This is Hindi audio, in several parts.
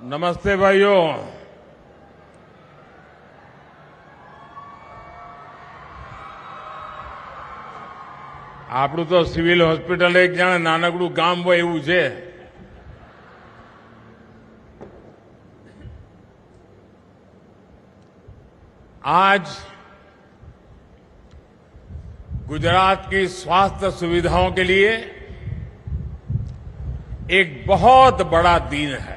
नमस्ते भाइयों। આપણું તો સિવિલ હોસ્પિટલ એક જાણે નાનકડું ગામ હોય એવું છે। आज गुजरात की स्वास्थ्य सुविधाओं के लिए एक बहुत बड़ा दिन है।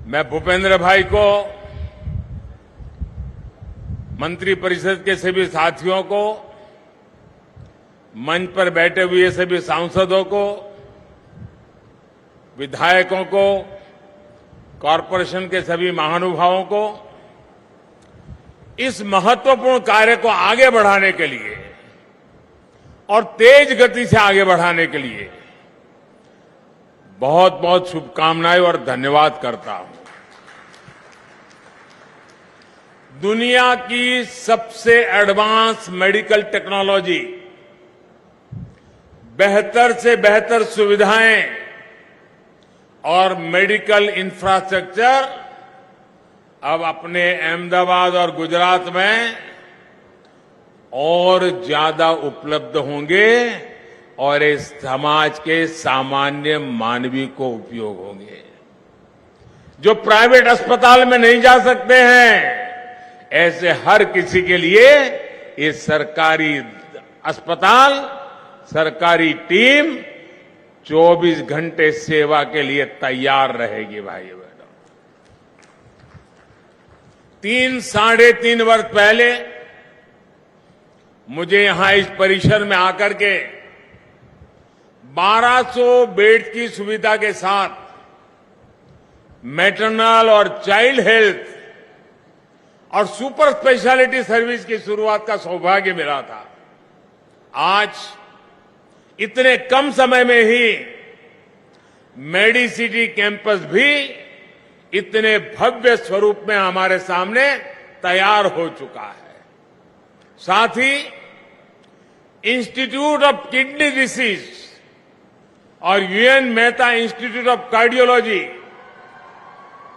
मैं भूपेंद्र भाई को, मंत्री परिषद के सभी साथियों को, मंच पर बैठे हुए सभी सांसदों को, विधायकों को, कॉरपोरेशन के सभी महानुभावों को इस महत्वपूर्ण कार्य को आगे बढ़ाने के लिए और तेज गति से आगे बढ़ाने के लिए बहुत बहुत शुभकामनाएं और धन्यवाद करता हूं। दुनिया की सबसे एडवांस मेडिकल टेक्नोलॉजी, बेहतर से बेहतर सुविधाएं और मेडिकल इंफ्रास्ट्रक्चर अब अपने अहमदाबाद और गुजरात में और ज्यादा उपलब्ध होंगे और इस समाज के सामान्य मानवी को उपयोग होंगे। जो प्राइवेट अस्पताल में नहीं जा सकते हैं, ऐसे हर किसी के लिए ये सरकारी अस्पताल, सरकारी टीम 24 घंटे सेवा के लिए तैयार रहेगी। भाइयों बहनों, 3-3.5 वर्ष पहले मुझे यहां इस परिसर में आकर के 1200 बेड की सुविधा के साथ मैटरनल और चाइल्ड हेल्थ और सुपर स्पेशलिटी सर्विस की शुरुआत का सौभाग्य मिला था। आज इतने कम समय में ही मेडिसिटी कैंपस भी इतने भव्य स्वरूप में हमारे सामने तैयार हो चुका है। साथ ही इंस्टीट्यूट ऑफ किडनी डिसीज और UN Mehta institute of cardiology,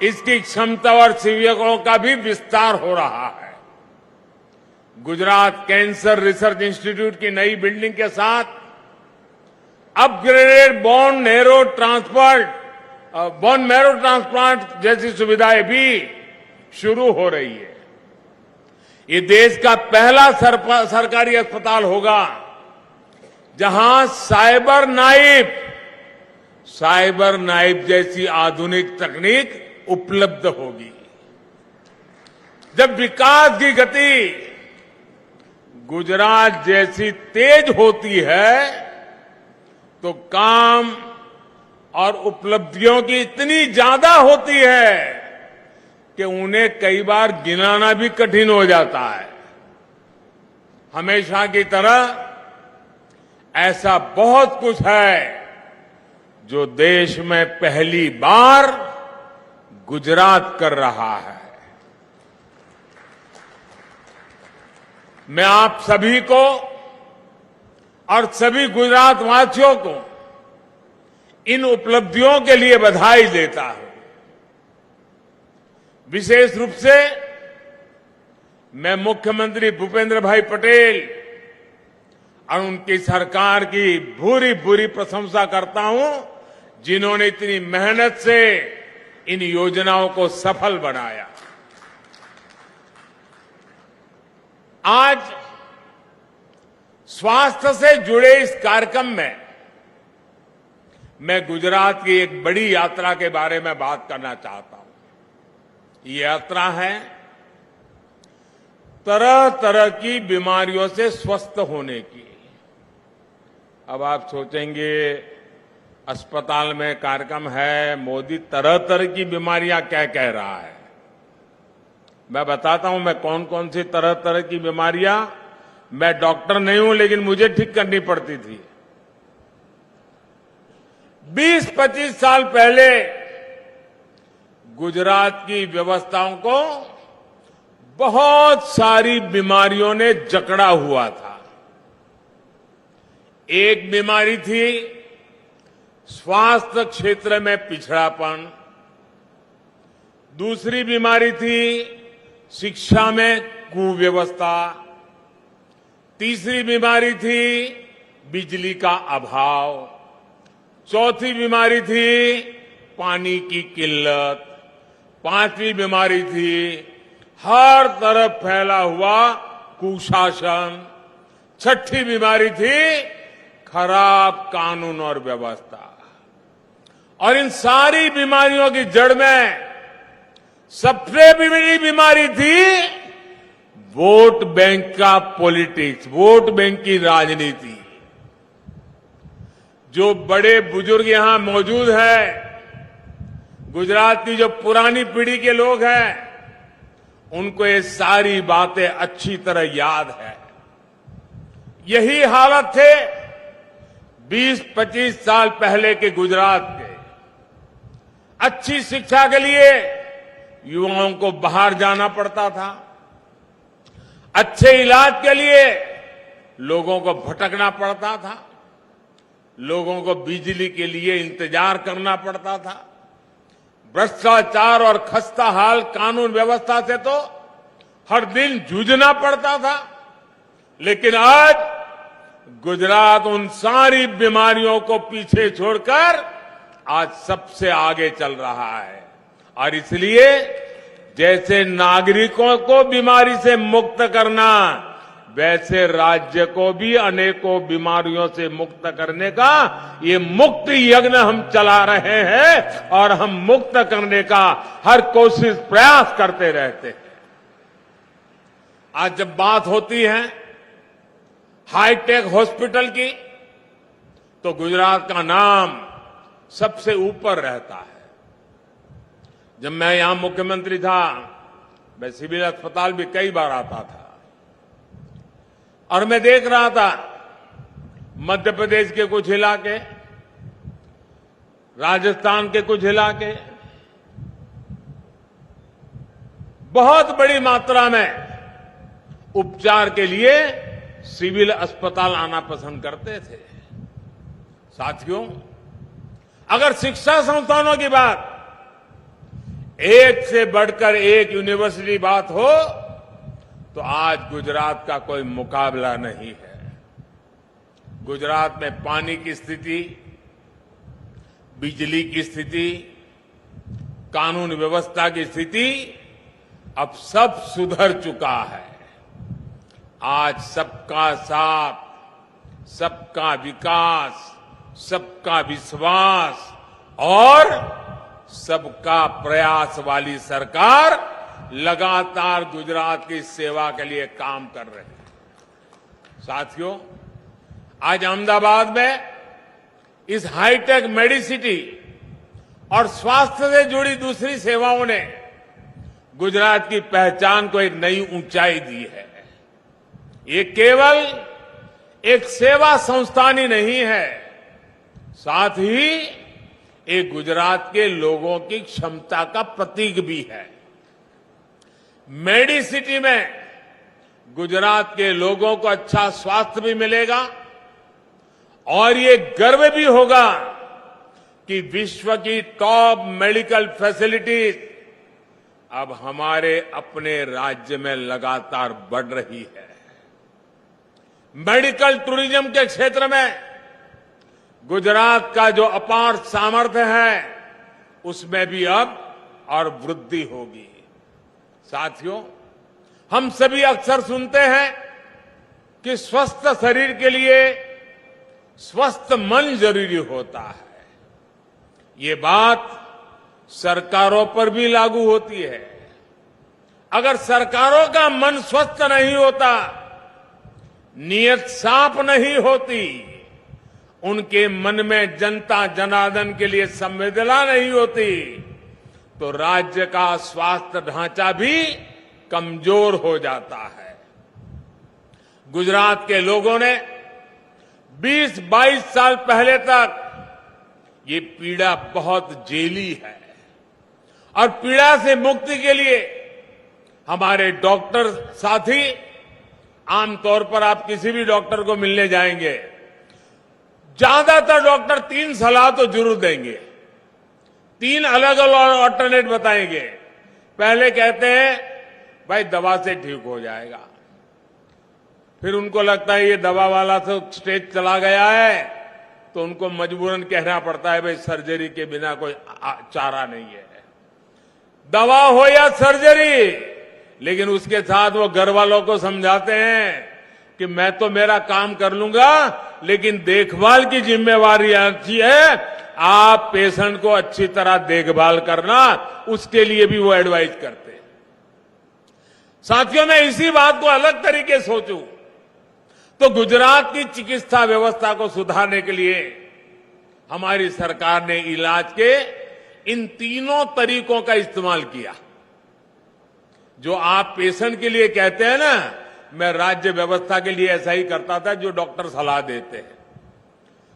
इसकी क्षमता और सेवकों का भी विस्तार हो रहा है। गुजरात कैंसर रिसर्च इंस्टीट्यूट की नई बिल्डिंग के साथ अपग्रेडेड बोन मैरो ट्रांसप्लांट जैसी सुविधाएं भी शुरू हो रही है। ये देश का पहला सरकारी अस्पताल होगा जहां साइबर नाइफ जैसी आधुनिक तकनीक उपलब्ध होगी। जब विकास की गति गुजरात जैसी तेज होती है तो काम और उपलब्धियों की इतनी ज्यादा होती है कि उन्हें कई बार गिनाना भी कठिन हो जाता है। हमेशा की तरह ऐसा बहुत कुछ है जो देश में पहली बार गुजरात कर रहा है। मैं आप सभी को और सभी गुजरात वासियों को इन उपलब्धियों के लिए बधाई देता हूं। विशेष रूप से मैं मुख्यमंत्री भूपेंद्र भाई पटेल और उनकी सरकार की भूरी भूरी प्रशंसा करता हूं, जिन्होंने इतनी मेहनत से इन योजनाओं को सफल बनाया। आज स्वास्थ्य से जुड़े इस कार्यक्रम में मैं गुजरात की एक बड़ी यात्रा के बारे में बात करना चाहता हूं। ये यात्रा है तरह तरह की बीमारियों से स्वस्थ होने की। अब आप सोचेंगे अस्पताल में कार्यक्रम है, मोदी तरह तरह की बीमारियां क्या कह रहा है। मैं बताता हूं मैं कौन कौन सी तरह तरह की बीमारियां, मैं डॉक्टर नहीं हूं लेकिन मुझे ठीक करनी पड़ती थी। 20-25 साल पहले गुजरात की व्यवस्थाओं को बहुत सारी बीमारियों ने जकड़ा हुआ था। एक बीमारी थी स्वास्थ्य क्षेत्र में पिछड़ापन, दूसरी बीमारी थी शिक्षा में कुव्यवस्था, तीसरी बीमारी थी बिजली का अभाव, चौथी बीमारी थी पानी की किल्लत, पांचवी बीमारी थी हर तरफ फैला हुआ कुशासन, छठी बीमारी थी खराब कानून और व्यवस्था। और इन सारी बीमारियों की जड़ में सबसे बड़ी बीमारी थी वोट बैंक का पॉलिटिक्स, वोट बैंक की राजनीति। जो बड़े बुजुर्ग यहां मौजूद हैं, गुजरात की जो पुरानी पीढ़ी के लोग हैं, उनको ये सारी बातें अच्छी तरह याद है। यही हालत थे 20-25 साल पहले के गुजरात के। अच्छी शिक्षा के लिए युवाओं को बाहर जाना पड़ता था, अच्छे इलाज के लिए लोगों को भटकना पड़ता था, लोगों को बिजली के लिए इंतजार करना पड़ता था, भ्रष्टाचार और खस्ता हाल कानून व्यवस्था से तो हर दिन जूझना पड़ता था। लेकिन आज गुजरात उन सारी बीमारियों को पीछे छोड़कर आज सबसे आगे चल रहा है। और इसलिए जैसे नागरिकों को बीमारी से मुक्त करना, वैसे राज्य को भी अनेकों बीमारियों से मुक्त करने का ये मुक्त यज्ञ हम चला रहे हैं और हम मुक्त करने का हर कोशिश प्रयास करते रहते हैं। आज जब बात होती है हाईटेक हॉस्पिटल की, तो गुजरात का नाम सबसे ऊपर रहता है। जब मैं यहां मुख्यमंत्री था, मैं सिविल अस्पताल भी कई बार आता था और मैं देख रहा था मध्य प्रदेश के कुछ इलाके, राजस्थान के कुछ इलाके बहुत बड़ी मात्रा में उपचार के लिए सिविल अस्पताल आना पसंद करते थे। साथियों, अगर शिक्षा संस्थानों की बात, एक से बढ़कर एक यूनिवर्सिटी बात हो, तो आज गुजरात का कोई मुकाबला नहीं है। गुजरात में पानी की स्थिति, बिजली की स्थिति, कानून व्यवस्था की स्थिति अब सब सुधर चुका है। आज सबका साथ, सबका विकास, सबका विश्वास और सबका प्रयास वाली सरकार लगातार गुजरात की सेवा के लिए काम कर रहे हैं। साथियों, आज अहमदाबाद में इस हाईटेक मेडिसिटी और स्वास्थ्य से जुड़ी दूसरी सेवाओं ने गुजरात की पहचान को एक नई ऊंचाई दी है। ये केवल एक सेवा संस्थान ही नहीं है, साथ ही एक गुजरात के लोगों की क्षमता का प्रतीक भी है। मेडिसिटी में गुजरात के लोगों को अच्छा स्वास्थ्य भी मिलेगा और ये गर्व भी होगा कि विश्व की टॉप मेडिकल फैसिलिटीज अब हमारे अपने राज्य में लगातार बढ़ रही है। मेडिकल टूरिज्म के क्षेत्र में गुजरात का जो अपार सामर्थ्य है, उसमें भी अब और वृद्धि होगी। साथियों, हम सभी अक्सर सुनते हैं कि स्वस्थ शरीर के लिए स्वस्थ मन जरूरी होता है। ये बात सरकारों पर भी लागू होती है। अगर सरकारों का मन स्वस्थ नहीं होता, नीयत साफ नहीं होती, उनके मन में जनता जनार्दन के लिए संवेदना नहीं होती, तो राज्य का स्वास्थ्य ढांचा भी कमजोर हो जाता है। गुजरात के लोगों ने 20-22 साल पहले तक ये पीड़ा बहुत झेली है और पीड़ा से मुक्ति के लिए हमारे डॉक्टर साथी, आमतौर पर आप किसी भी डॉक्टर को मिलने जाएंगे, ज्यादातर डॉक्टर 3 सलाह तो जरूर देंगे, 3 अलग अलग ऑल्टरनेट बताएंगे। पहले कहते हैं भाई दवा से ठीक हो जाएगा, फिर उनको लगता है ये दवा वाला तो स्टेज चला गया है, तो उनको मजबूरन कहना पड़ता है भाई सर्जरी के बिना कोई चारा नहीं है। दवा हो या सर्जरी, लेकिन उसके साथ वो घर वालों को समझाते हैं कि मैं तो मेरा काम कर लूंगा, लेकिन देखभाल की जिम्मेवारी अच्छी है, आप पेशेंट को अच्छी तरह देखभाल करना, उसके लिए भी वो एडवाइज करते हैं। साथियों, मैं इसी बात को अलग तरीके से सोचूं तो गुजरात की चिकित्सा व्यवस्था को सुधारने के लिए हमारी सरकार ने इलाज के इन तीनों तरीकों का इस्तेमाल किया। जो आप पेशेंट के लिए कहते हैं ना, मैं राज्य व्यवस्था के लिए ऐसा ही करता था जो डॉक्टर सलाह देते हैं।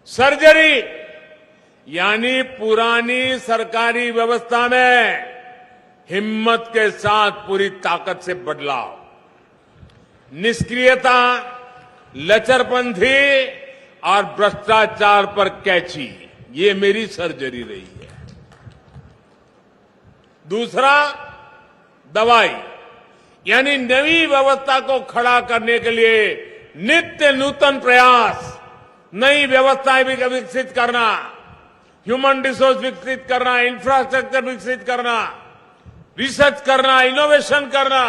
सर्जरी यानी पुरानी सरकारी व्यवस्था में हिम्मत के साथ पूरी ताकत से बदलाव, निष्क्रियता, लचरपंथी और भ्रष्टाचार पर कैची, ये मेरी सर्जरी रही है। दूसरा, दवाई यानी नई व्यवस्था को खड़ा करने के लिए नित्य नूतन प्रयास, नई व्यवस्थाएं भी विकसित करना, ह्यूमन रिसोर्स विकसित करना, इंफ्रास्ट्रक्चर विकसित करना, रिसर्च करना, इनोवेशन करना,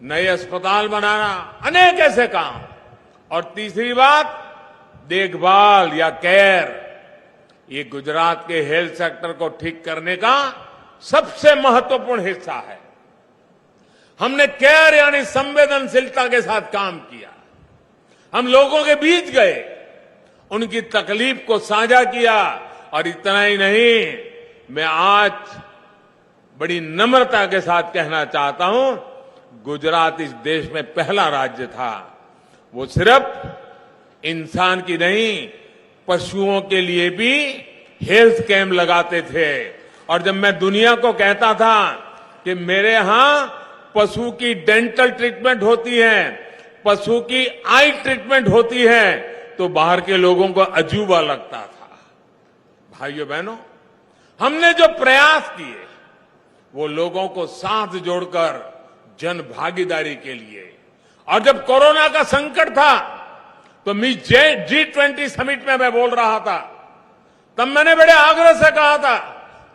नए अस्पताल बनाना, अनेक ऐसे काम। और तीसरी बात, देखभाल या केयर, ये गुजरात के हेल्थ सेक्टर को ठीक करने का सबसे महत्वपूर्ण हिस्सा है। हमने केयर यानी संवेदनशीलता के साथ काम किया। हम लोगों के बीच गए, उनकी तकलीफ को साझा किया, और इतना ही नहीं, मैं आज बड़ी नम्रता के साथ कहना चाहता हूं, गुजरात इस देश में पहला राज्य था, वो सिर्फ इंसान की नहीं, पशुओं के लिए भी हेल्थ कैंप लगाते थे। और जब मैं दुनिया को कहता था कि मेरे यहां पशु की डेंटल ट्रीटमेंट होती है, पशु की आई ट्रीटमेंट होती है, तो बाहर के लोगों को अजूबा लगता था। भाइयों बहनों, हमने जो प्रयास किए वो लोगों को साथ जोड़कर जन भागीदारी के लिए। और जब कोरोना का संकट था तो G20 समिट में मैं बोल रहा था, तब मैंने बड़े आग्रह से कहा था,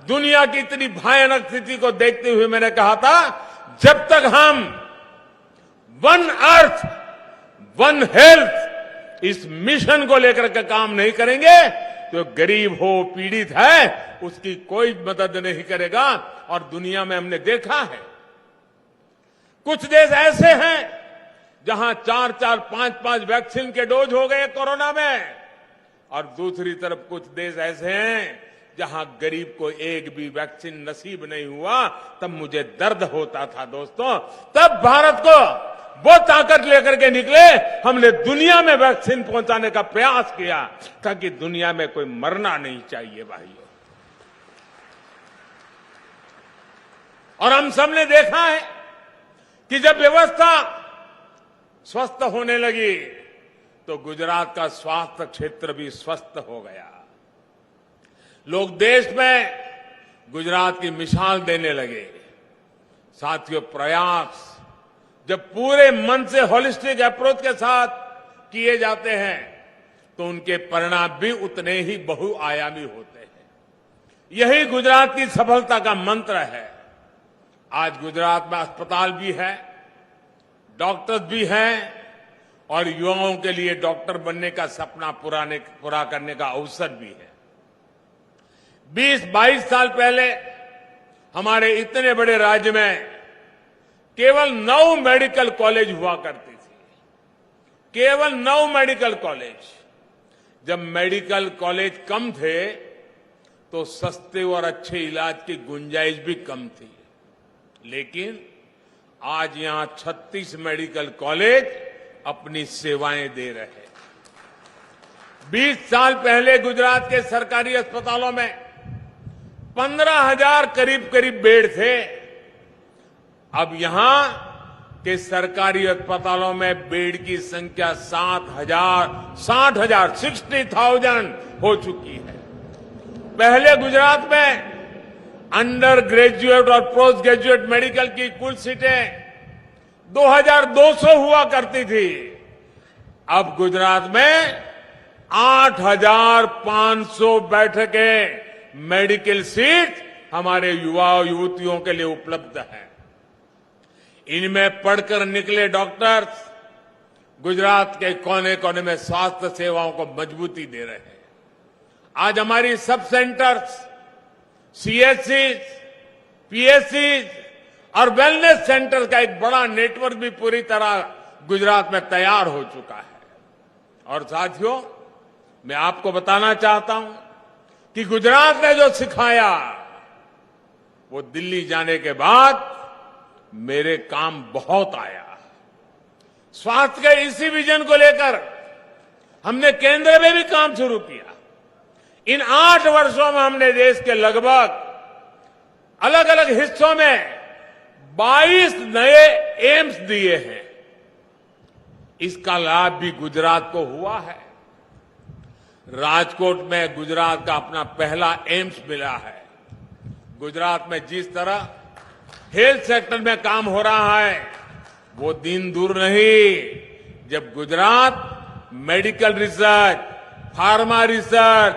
दुनिया की इतनी भयानक स्थिति को देखते हुए मैंने कहा था, जब तक हम वन अर्थ वन हेल्थ इस मिशन को लेकर के काम नहीं करेंगे, तो गरीब हो, पीड़ित है, उसकी कोई मदद नहीं करेगा। और दुनिया में हमने देखा है, कुछ देश ऐसे हैं जहां 4-4, 5-5 वैक्सीन के डोज हो गए कोरोना में, और दूसरी तरफ कुछ देश ऐसे हैं जहां गरीब को एक भी वैक्सीन नसीब नहीं हुआ। तब मुझे दर्द होता था दोस्तों। तब भारत को वो ताकत लेकर के निकले, हमने दुनिया में वैक्सीन पहुंचाने का प्रयास किया, ताकि दुनिया में कोई मरना नहीं चाहिए भाइयों। और हम सबने देखा है कि जब व्यवस्था स्वस्थ होने लगी तो गुजरात का स्वास्थ्य क्षेत्र भी स्वस्थ हो गया। लोग देश में गुजरात की मिसाल देने लगे। साथियों, प्रयास जब पूरे मन से होलिस्टिक अप्रोच के साथ किए जाते हैं तो उनके परिणाम भी उतने ही बहुआयामी होते हैं। यही गुजरात की सफलता का मंत्र है। आज गुजरात में अस्पताल भी है, डॉक्टर्स भी हैं, और युवाओं के लिए डॉक्टर बनने का सपना पूरा करने का अवसर भी है। 20-22 साल पहले हमारे इतने बड़े राज्य में केवल 9 मेडिकल कॉलेज हुआ करती थी, केवल 9 मेडिकल कॉलेज। जब मेडिकल कॉलेज कम थे तो सस्ते और अच्छे इलाज की गुंजाइश भी कम थी, लेकिन आज यहां 36 मेडिकल कॉलेज अपनी सेवाएं दे रहे हैं। 20 साल पहले गुजरात के सरकारी अस्पतालों में 15,000 करीब बेड थे, अब यहां कि सरकारी अस्पतालों में बेड की संख्या 60,000 हो चुकी है। पहले गुजरात में अंडर ग्रेजुएट और पोस्ट ग्रेजुएट मेडिकल की कुल सीटें 2,200 हुआ करती थी। अब गुजरात में 8,500 बैठकें मेडिकल सीट हमारे युवा युवतियों के लिए उपलब्ध है। इनमें पढ़कर निकले डॉक्टर्स गुजरात के कोने कोने में स्वास्थ्य सेवाओं को मजबूती दे रहे हैं। आज हमारी सब सेंटर्स, सीएचसी, पीएचसी और वेलनेस सेंटर का एक बड़ा नेटवर्क भी पूरी तरह गुजरात में तैयार हो चुका है। और साथियों, मैं आपको बताना चाहता हूं कि गुजरात ने जो सिखाया वो दिल्ली जाने के बाद मेरे काम बहुत आया। स्वास्थ्य के इसी विजन को लेकर हमने केंद्र में भी काम शुरू किया। इन 8 वर्षों में हमने देश के लगभग अलग अलग हिस्सों में 22 नए एम्स दिए हैं। इसका लाभ भी गुजरात को हुआ है। राजकोट में गुजरात का अपना पहला एम्स मिला है। गुजरात में जिस तरह हेल्थ सेक्टर में काम हो रहा है वो दिन दूर नहीं जब Gujarat medical research, pharma research,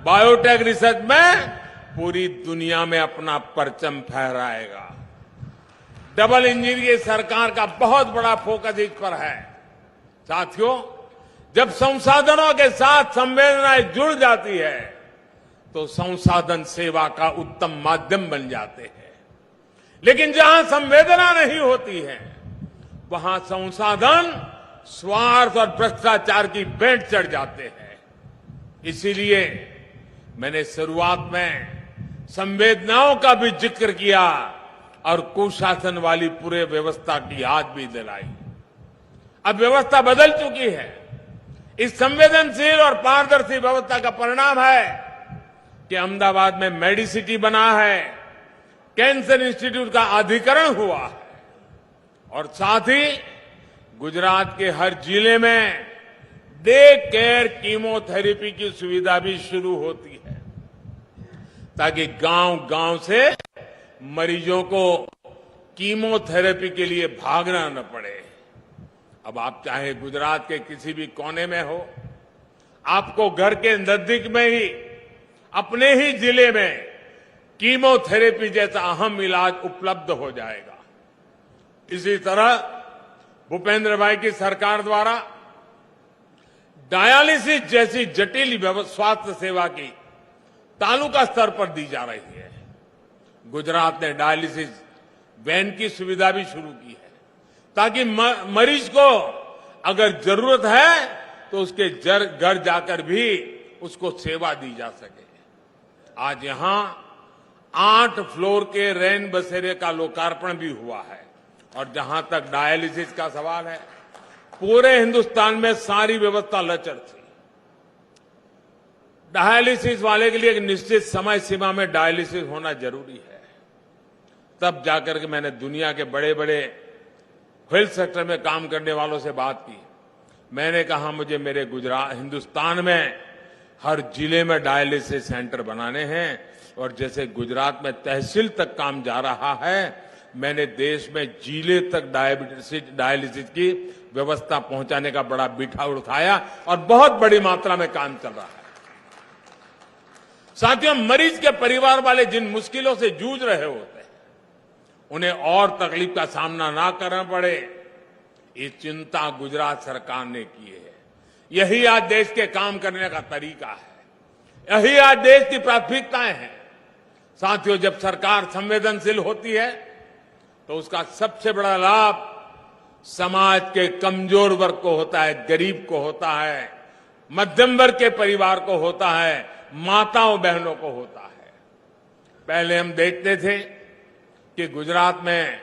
biotech research में पूरी दुनिया में अपना परचम फहराएगा। डबल इंजन की सरकार का बहुत बड़ा फोकस इस पर है। साथियों, जब संसाधनों के साथ संवेदनाएं जुड़ जाती है तो संसाधन सेवा का उत्तम माध्यम बन जाते हैं। लेकिन जहां संवेदना नहीं होती है वहां संसाधन स्वार्थ और भ्रष्टाचार की भेंट चढ़ जाते हैं। इसीलिए मैंने शुरुआत में संवेदनाओं का भी जिक्र किया और कुशासन वाली पूरे व्यवस्था की याद भी दिलाई। अब व्यवस्था बदल चुकी है। इस संवेदनशील और पारदर्शी व्यवस्था का परिणाम है कि अहमदाबाद में मेडिसिटी बना है, कैंसर इंस्टीट्यूट का अधिकरण हुआ है और साथ ही गुजरात के हर जिले में डे केयर कीमोथेरेपी की सुविधा भी शुरू होती है ताकि गांव-गांव से मरीजों को कीमोथेरेपी के लिए भागना न पड़े। अब आप चाहे गुजरात के किसी भी कोने में हो, आपको घर के नजदीक में ही अपने ही जिले में कीमोथेरेपी जैसा अहम इलाज उपलब्ध हो जाएगा। इसी तरह भूपेंद्र भाई की सरकार द्वारा डायलिसिस जैसी जटिल स्वास्थ्य सेवा की तालुका स्तर पर दी जा रही है। गुजरात ने डायलिसिस वैन की सुविधा भी शुरू की है ताकि मरीज को अगर जरूरत है तो उसके घर जाकर भी उसको सेवा दी जा सके। आज यहां 8 फ्लोर के रैन बसेरे का लोकार्पण भी हुआ है। और जहां तक डायलिसिस का सवाल है, पूरे हिंदुस्तान में सारी व्यवस्था लचर थी। डायलिसिस वाले के लिए एक निश्चित समय सीमा में डायलिसिस होना जरूरी है। तब जाकर के मैंने दुनिया के बड़े बड़े हेल्थ सेक्टर में काम करने वालों से बात की। मैंने कहा मुझे मेरे हिंदुस्तान में हर जिले में डायलिसिस सेंटर बनाने हैं और जैसे गुजरात में तहसील तक काम जा रहा है, मैंने देश में जिले तक डायलिसिस की व्यवस्था पहुंचाने का बड़ा बीठा उठाया और बहुत बड़ी मात्रा में काम चल रहा है। साथियों, मरीज के परिवार वाले जिन मुश्किलों से जूझ रहे होते हैं उन्हें और तकलीफ का सामना ना करना पड़े, ये चिंता गुजरात सरकार ने की है। यही आज देश के काम करने का तरीका है। यही आज देश की प्राथमिकताएं हैं। साथियों, जब सरकार संवेदनशील होती है तो उसका सबसे बड़ा लाभ समाज के कमजोर वर्ग को होता है, गरीब को होता है, मध्यम वर्ग के परिवार को होता है, माताओं बहनों को होता है। पहले हम देखते थे कि गुजरात में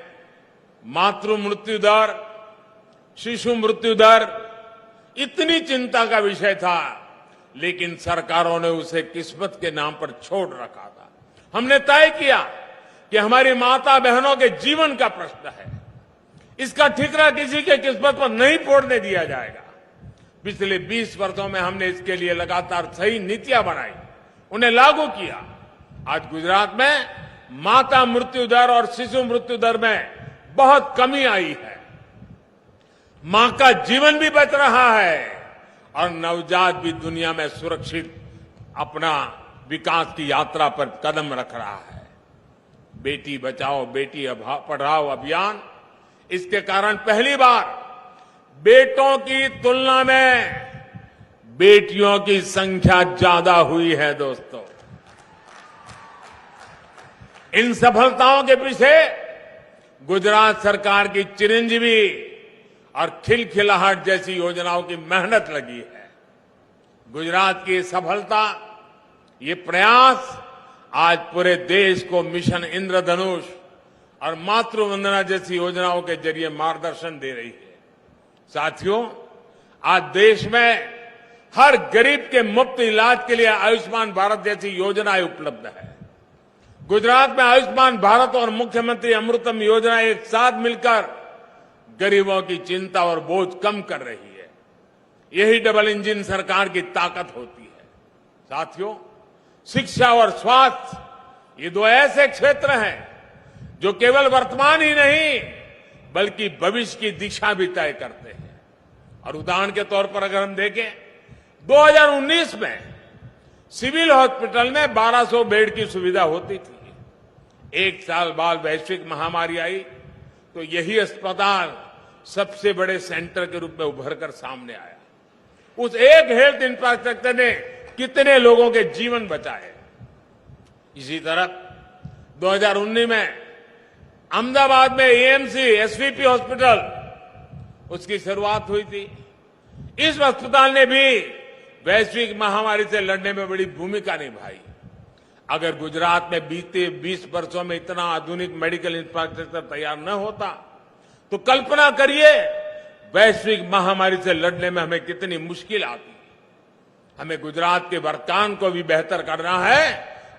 मातृ मृत्यु दर, शिशु मृत्यु दर इतनी चिंता का विषय था, लेकिन सरकारों ने उसे किस्मत के नाम पर छोड़ रखा था। हमने तय किया कि हमारी माता बहनों के जीवन का प्रश्न है, इसका ठिकरा किसी के किस्मत पर नहीं फोड़ने दिया जाएगा। पिछले 20 वर्षों में हमने इसके लिए लगातार सही नीतियां बनाई, उन्हें लागू किया। आज गुजरात में माता मृत्यु दर और शिशु मृत्यु दर में बहुत कमी आई है। मां का जीवन भी बच रहा है और नवजात भी दुनिया में सुरक्षित अपना विकास की यात्रा पर कदम रख रहा है। बेटी बचाओ बेटी पढ़ाओ अभियान, इसके कारण पहली बार बेटों की तुलना में बेटियों की संख्या ज्यादा हुई है। दोस्तों, इन सफलताओं के पीछे गुजरात सरकार की चिरंजीवी और खिलखिलाहट जैसी योजनाओं की मेहनत लगी है। गुजरात की सफलता, ये प्रयास आज पूरे देश को मिशन इंद्रधनुष और मातृवंदना जैसी योजनाओं के जरिए मार्गदर्शन दे रही है। साथियों, आज देश में हर गरीब के मुफ्त इलाज के लिए आयुष्मान भारत जैसी योजनाएं उपलब्ध है। गुजरात में आयुष्मान भारत और मुख्यमंत्री अमृतम योजना एक साथ मिलकर गरीबों की चिंता और बोझ कम कर रही है। यही डबल इंजन सरकार की ताकत होती है। साथियों, शिक्षा और स्वास्थ्य, ये दो ऐसे क्षेत्र हैं जो केवल वर्तमान ही नहीं बल्कि भविष्य की दिशा भी तय करते हैं। और उदाहरण के तौर पर अगर हम देखें, 2019 में सिविल हॉस्पिटल में 1200 बेड की सुविधा होती थी। एक साल बाद वैश्विक महामारी आई तो यही अस्पताल सबसे बड़े सेंटर के रूप में उभर कर सामने आया। उस एक हेल्थ इंफ्रास्ट्रक्चर ने कितने लोगों के जीवन बचाए। इसी तरह 2019 में अहमदाबाद में एएमसी एसवीपी हॉस्पिटल, उसकी शुरुआत हुई थी। इस अस्पताल ने भी वैश्विक महामारी से लड़ने में बड़ी भूमिका निभाई। अगर गुजरात में बीते 20 वर्षों में इतना आधुनिक मेडिकल इंफ्रास्ट्रक्चर तैयार न होता तो कल्पना करिए वैश्विक महामारी से लड़ने में हमें कितनी मुश्किल आती। हमें गुजरात के वर्तमान को भी बेहतर करना है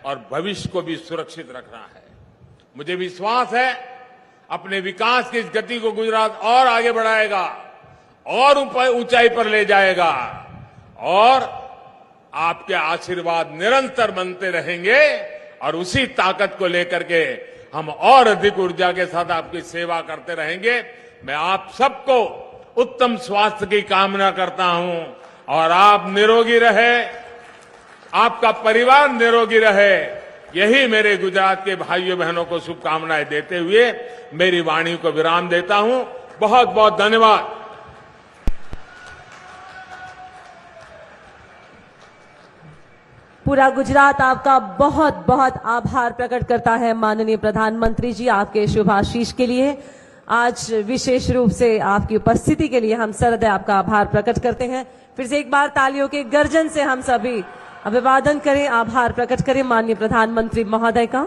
और भविष्य को भी सुरक्षित रखना है। मुझे विश्वास है अपने विकास की इस गति को गुजरात और आगे बढ़ाएगा और ऊंचाई पर ले जाएगा और आपके आशीर्वाद निरंतर बनते रहेंगे और उसी ताकत को लेकर के हम और अधिक ऊर्जा के साथ आपकी सेवा करते रहेंगे। मैं आप सबको उत्तम स्वास्थ्य की कामना करता हूं और आप निरोगी रहे, आपका परिवार निरोगी रहे, यही मेरे गुजरात के भाइयों बहनों को शुभकामनाएं देते हुए मेरी वाणी को विराम देता हूं। बहुत बहुत धन्यवाद। पूरा गुजरात आपका बहुत बहुत आभार प्रकट करता है माननीय प्रधानमंत्री जी, आपके शुभ आशीष के लिए। आज विशेष रूप से आपकी उपस्थिति के लिए हम सहृदय आपका आभार प्रकट करते हैं। फिर से एक बार तालियों के गर्जन से हम सभी अभिवादन करें, आभार प्रकट करें माननीय प्रधानमंत्री महोदय का।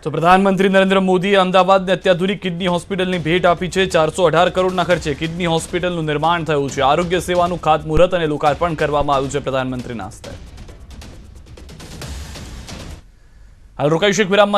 तो प्रधानमंत्री नरेंद्र मोदी अमदावाद ने अत्याधुनिक किडनी હોસ્પિટલની ભેટ આપી છે। 418 કરોડના ખર્ચે કિડની હોસ્પિટલનું નિર્માણ થયું છે। આરોગ્ય સેવાનું ખાતમુહૂર્ત અને લોકાર્પણ કરવામાં આવ્યું છે પ્રધાનમંત્રીના હસ્તે। હાલ રોકાઈશું એક વિરામ માટે।